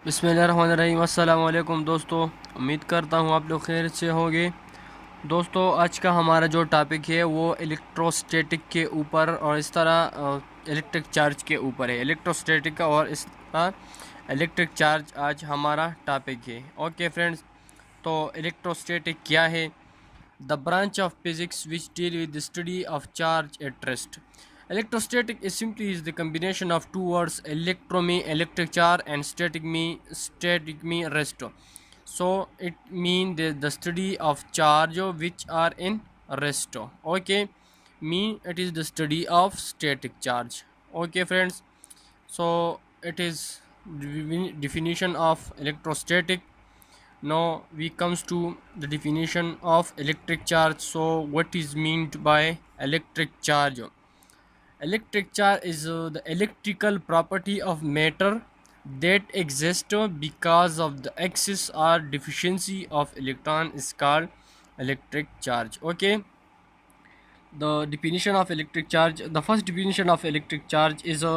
बिस्मिल्लाहिर्रहमानिर्रहीम। अस्सलाम वालेकुम दोस्तों, उम्मीद करता हूँ आप लोग खैर से होंगे। दोस्तों, आज का हमारा जो टॉपिक है वो इलेक्ट्रोस्टैटिक के ऊपर और इस तरह इलेक्ट्रिक चार्ज के ऊपर है। इलेक्ट्रोस्टैटिक का और इस तरह इलेक्ट्रिक चार्ज आज हमारा टॉपिक है। ओके फ्रेंड्स, तो इलेक्ट्रोस्टैटिक क्या है? The branch of physics which deal with the study of charge at rest. Electrostatic is simply is the combination of two words electrome electric charge and static me rest. So it means the study of charge which are in rest. Okay, mean it is the study of static charge. Okay friends, so it is definition of electrostatic. Now we comes to the definition of electric charge. So what is meant by electric charge? Electric charge is the electrical property of matter that exists because of the excess or deficiency of electron is called electric charge. Okay, the definition of electric charge, the first definition of electric charge is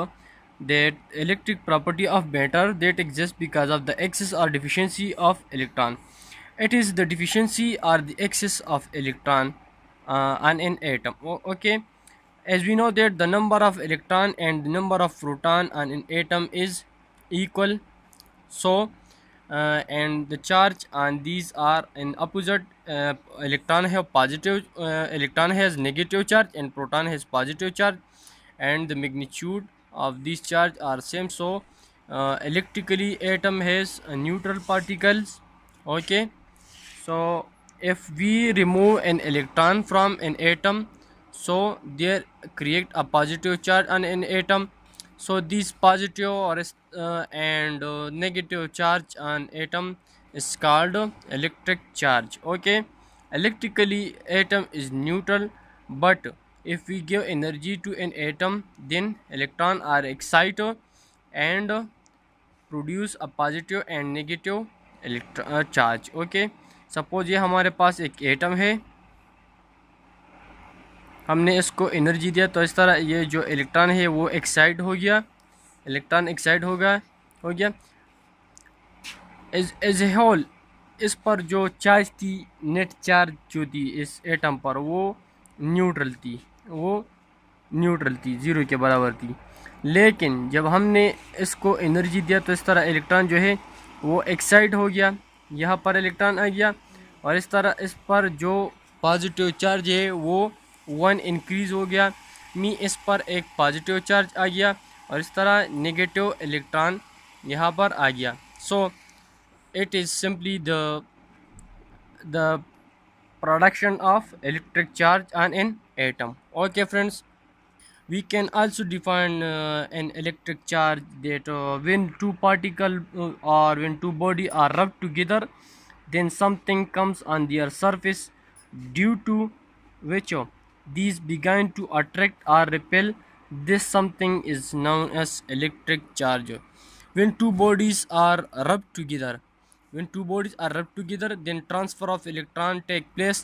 that electric property of matter that exists because of the excess or deficiency of electron. It is the deficiency or the excess of electron on an atom. Okay, as we know that the number of electron and the number of proton on an atom is equal. So and the charge on these are in opposite. Electron have positive, electron has negative charge and proton has positive charge, and the magnitude of these charge are same. So electrically atom has neutral particles. Okay, so if we remove an electron from an atom, so there create a positive charge on an atom. So this positive or and negative charge on atom is called electric charge. Okay, electrically atom is neutral, but if we give energy to an atom, then electron are excited and produce a positive and negative charge. Okay, suppose ये हमारे पास एक atom है, हमने इसको energy दिया तो इस तरह ये जो इलेक्ट्रॉन है वो एक्साइट हो गया, इलेक्ट्रॉन एक्साइट हो गया एज ए होल। इस पर जो चार्ज थी, नेट चार्ज जो थी इस एटम पर वो न्यूट्रल थी, ज़ीरो के बराबर थी। लेकिन जब हमने इसको एनर्जी दिया तो इस तरह इलेक्ट्रॉन जो है वो एक्साइट हो गया, यहाँ पर इलेक्ट्रॉन आ गया और इस तरह इस पर जो पॉजिटिव चार्ज है वो 1 इंक्रीज़ हो गया, इस पर एक पॉजिटिव चार्ज आ गया और इस तरह नेगेटिव इलेक्ट्रॉन यहाँ पर आ गया। So it is simply the production of electric charge on an atom. Okay friends, we can also define an electric charge that when two particles or when two body are rubbed together, then something comes on their surface due to which these begin to attract or repel. This something is known as electric charge. When two bodies are rubbed together, then transfer of electron take place.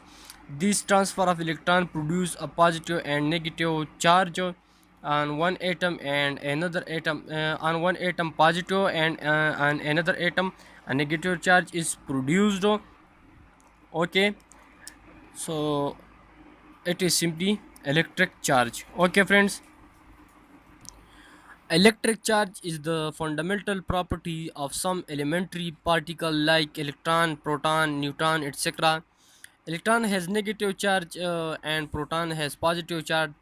This transfer of electron produce a positive and negative charge on one atom and another atom. On one atom positive and on another atom a negative charge is produced. Okay, so it is simply electric charge. Okay friends, electric charge is the fundamental property of some elementary particle like electron, proton, neutron, etc. Electron has negative charge and proton has positive charge.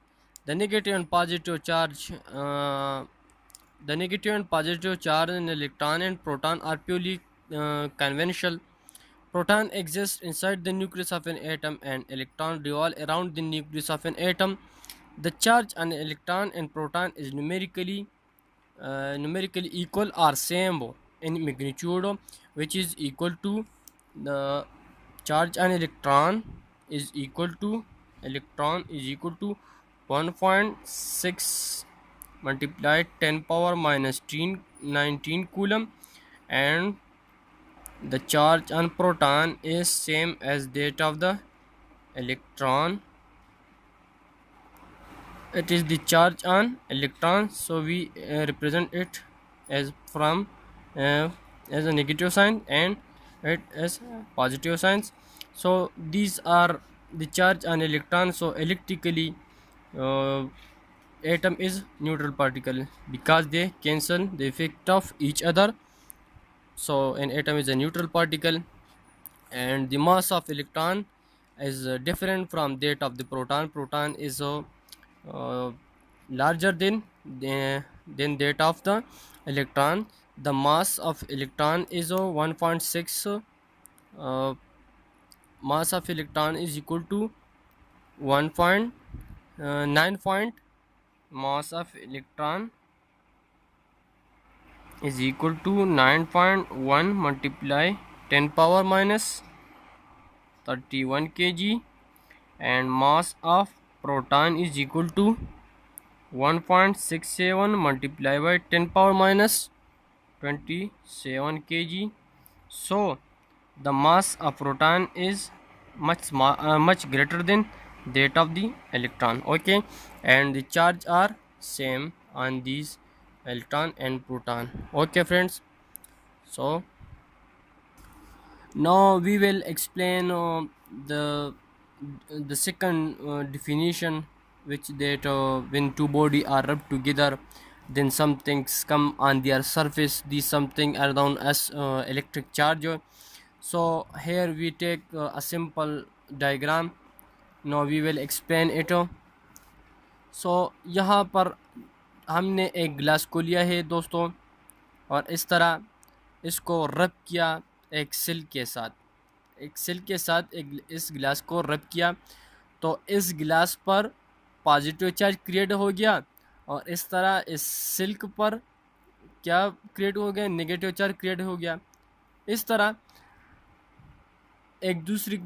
The negative and positive charge, in electron and proton are purely conventional. Proton exists inside the nucleus of an atom and electron revolve around the nucleus of an atom. The charge on electron and proton is numerically equal or same in magnitude, which is equal to the charge on electron is equal to 1.6 multiplied 10 power minus 19 coulomb, and the charge on proton is same as that of the electron. It is the charge on electron, so we represent it as from as a negative sign and it as positive signs. So these are the charge on electron. So electrically, uh, atom is neutral particle because they cancel the effect of each other. So an atom is a neutral particle, and the mass of electron is different from that of the proton. Proton is uh, larger than that of the electron. The mass of electron is 1.6. Mass of electron is equal to 1.9 point. Mass of electron is equal to 9.1 multiply 10 power minus 31 kg, and mass of proton is equal to 1.67 multiplied by 10 power minus 27 kg. So the mass of proton is much greater than that of the electron. Okay, and the charge are same on these electron and proton. Okay friends, so now we will explain the the second definition, which that when two body are rubbed together, then some things come on their surface. These something are known as electric charge. So here we take a simple diagram. Now we will explain it. सो यहाँ पर हमने एक गिलास को लिया है दोस्तों, और इस तरह इसको रब किया एक सिल के साथ। एक सिल के साथ एक इस गिलास को रब किया, तो इस गिलास पर पॉजिटिव चार्ज क्रिएट हो गया, और इस तरह इस सिल्क पर क्या क्रिएट हो गया, नेगेटिव चार्ज क्रिएट हो गया। इस तरह एक दूसरी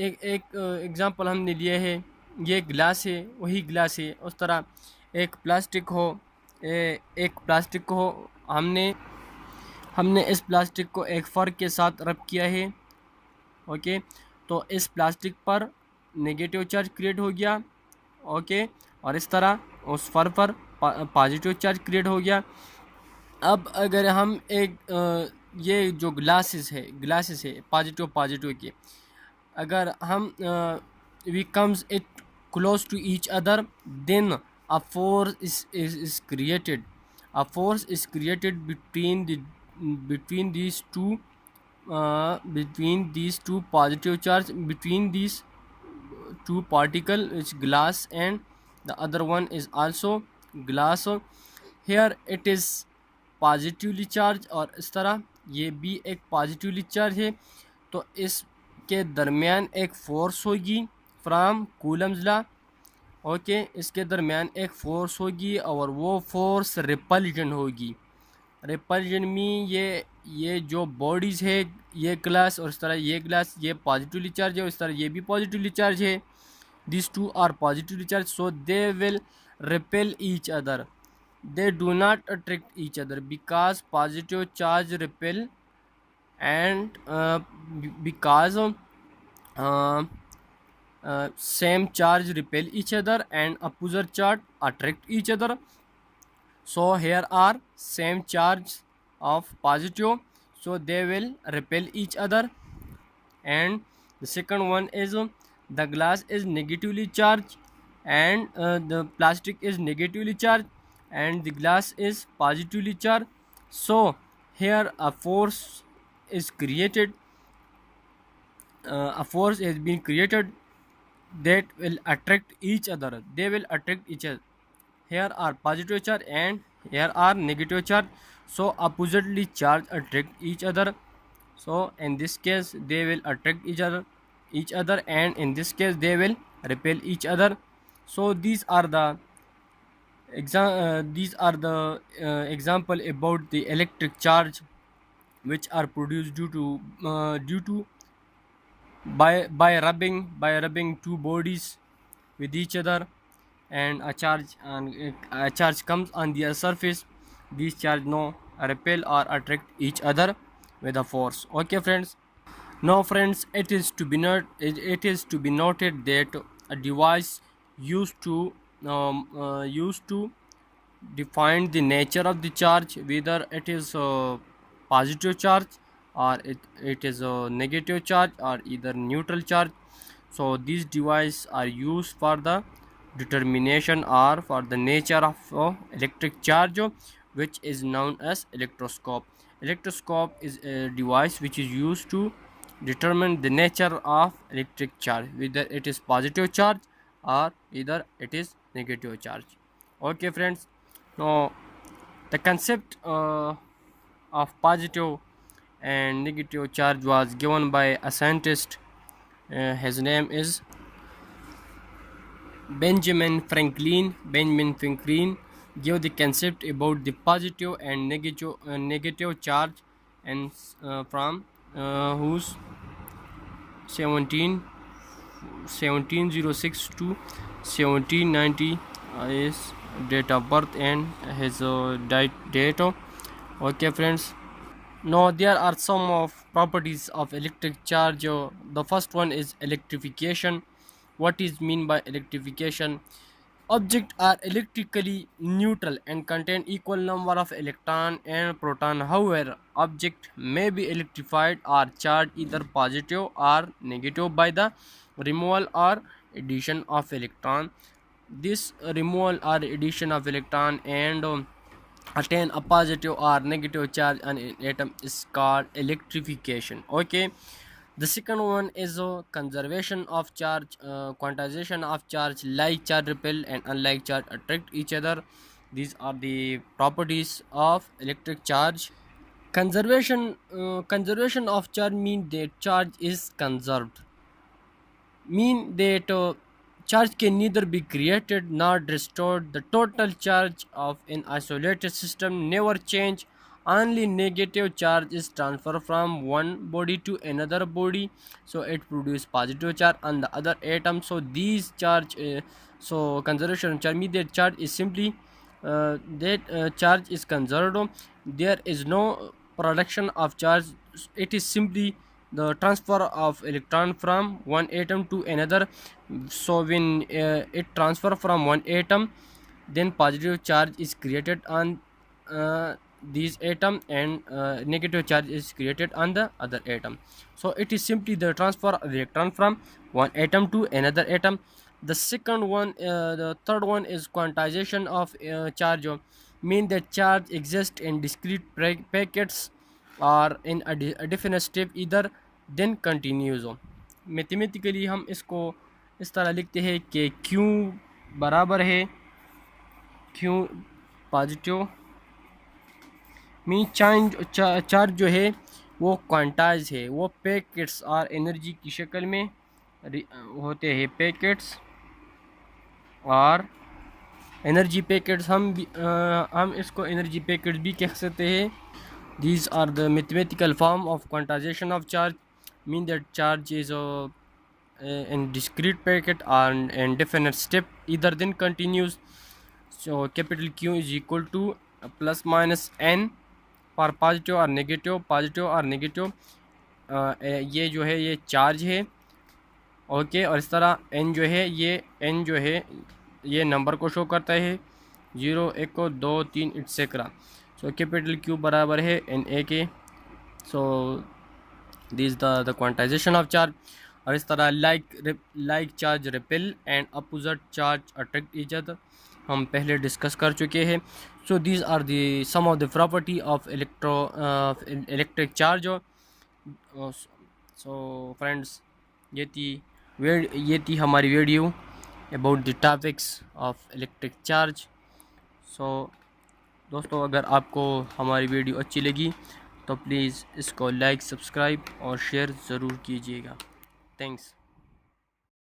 एक एक एग्जांपल हमने लिए है, ये गिलास है, वही गिलास है। उस तरह एक प्लास्टिक हो, एक प्लास्टिक को हमने इस प्लास्टिक को एक फर के साथ रब किया है। ओके, तो इस प्लास्टिक पर नेगेटिव चार्ज क्रिएट हो गया। ओके, और इस तरह उस फर पर पॉजिटिव चार्ज क्रिएट हो गया। अब अगर हम एक ये जो ग्लासेस है पॉजिटिव के, अगर हम we comes it close to each other, then a force is created. A force is created between these two positive charge, between these two particle, which glass and the other one is also glass. Here it is positively charge, और इस तरह ये भी एक positively charge है। तो इसके दरमियान एक फोर्स होगी फ्रॉम कूलम्स लॉ। ओके, इसके दरमियान एक फोर्स होगी, और वो फोर्स रिपल्जन होगी। रिपल्जन में ये जो बॉडीज़ है, ये ग्लास और इस तरह ये ग्लास, ये पॉजिटिवली चार्ज है, और इस तरह ये भी पॉजिटिवली चार्ज है। This two are positively charge, so they will repel each other. They do not attract each other because positive charge repel, and because same charge repel each other and opposite charge attract each other. So here are same charge of positive, so they will repel each other. And the second one is the glass is negatively charged, and the plastic is negatively charged, and the glass is positively charged. So here a force is created, a force has been created that will attract each other. They will attract each other. Here are positive charge and here are negative charge, so oppositely charge attract each other. So in this case they will attract each other, and in this case they will repel each other. So these are the example about the electric charge which are produced due to by rubbing two bodies with each other, and a charge comes on their surface. These charge no repel or attract each other with a force. Okay friends, now friends, it is to be noted that a device used to define the nature of the charge, whether it is positive charge, or it is a negative charge, or either neutral charge. So these devices are used for the determination or for the nature of electric charge, which is known as electroscope. Electroscope is a device which is used to determine the nature of electric charge, whether it is positive charge or either it is negative charge. Okay friends, now the concept of positive and negative charge was given by a scientist. His name is Benjamin Franklin. Benjamin Franklin gave the concept about the positive and negative charge, and from whose 1706 to 1790 is date of birth and his date. Okay friends, now there are some of properties of electric charge. The first one is electrification. What is mean by electrification? Objects are electrically neutral and contain equal number of electron and proton. However, object may be electrified or charged either positive or negative by the removal or addition of electron. This removal or addition of electron and attain a positive or negative charge on an atom is called electrification. Okay, the second one is conservation of charge, quantization of charge. Like charge repel and unlike charge attract each other. These are the properties of electric charge. Conservation of charge mean that charge is conserved, mean that charge can neither be created nor destroyed. The total charge of an isolated system never change. Only negative charge is transferred from one body to another body, so it produces positive charge on the other atom. So these charge, so conservation charge means that charge is simply that charge is conserved. There is no production of charge. It is simply the transfer of electron from one atom to another. So when it transfer from one atom, then positive charge is created on these atom, and negative charge is created on the other atom. So it is simply the transfer of electron from one atom to another atom. The second one, the third one is quantization of charge. Mean that charge exists in discrete packets or in a definite step, either then continues. Mathematically हम इसको इस तरह लिखते हैं कि Q बराबर है Q positive, mean charge जो है वो क्वांटाइज है, वो पैकेट्स और एनर्जी की शक्ल में होते हैं। पैकेट्स और एनर्जी पैकेट्स हम इसको एनर्जी पैकेट्स भी कह सकते हैं। These are the mathematical form of quantization of charge. Mean that charge is in discrete packet and definite step, either then continues. So capital Q is equal to plus minus n for positive or negative, positive or negative. ये जो है ये charge है, okay. और इस तरह n जो है ये नंबर को शो करता है, 0 1 2 3 एटसेट्रा। सो कैपिटल Q बराबर है Na के। So this the quantization of charge. और इस तरह like charge repel and opposite charge attract each other, हम पहले डिस्कस कर चुके हैं। So these are the some of the property of electric charge. So friends, ये थी हमारी video about the topics of electric charge. सो दोस्तों, अगर आपको हमारी वीडियो अच्छी लगी तो प्लीज़ इसको लाइक, सब्सक्राइब और शेयर ज़रूर कीजिएगा। थैंक्स।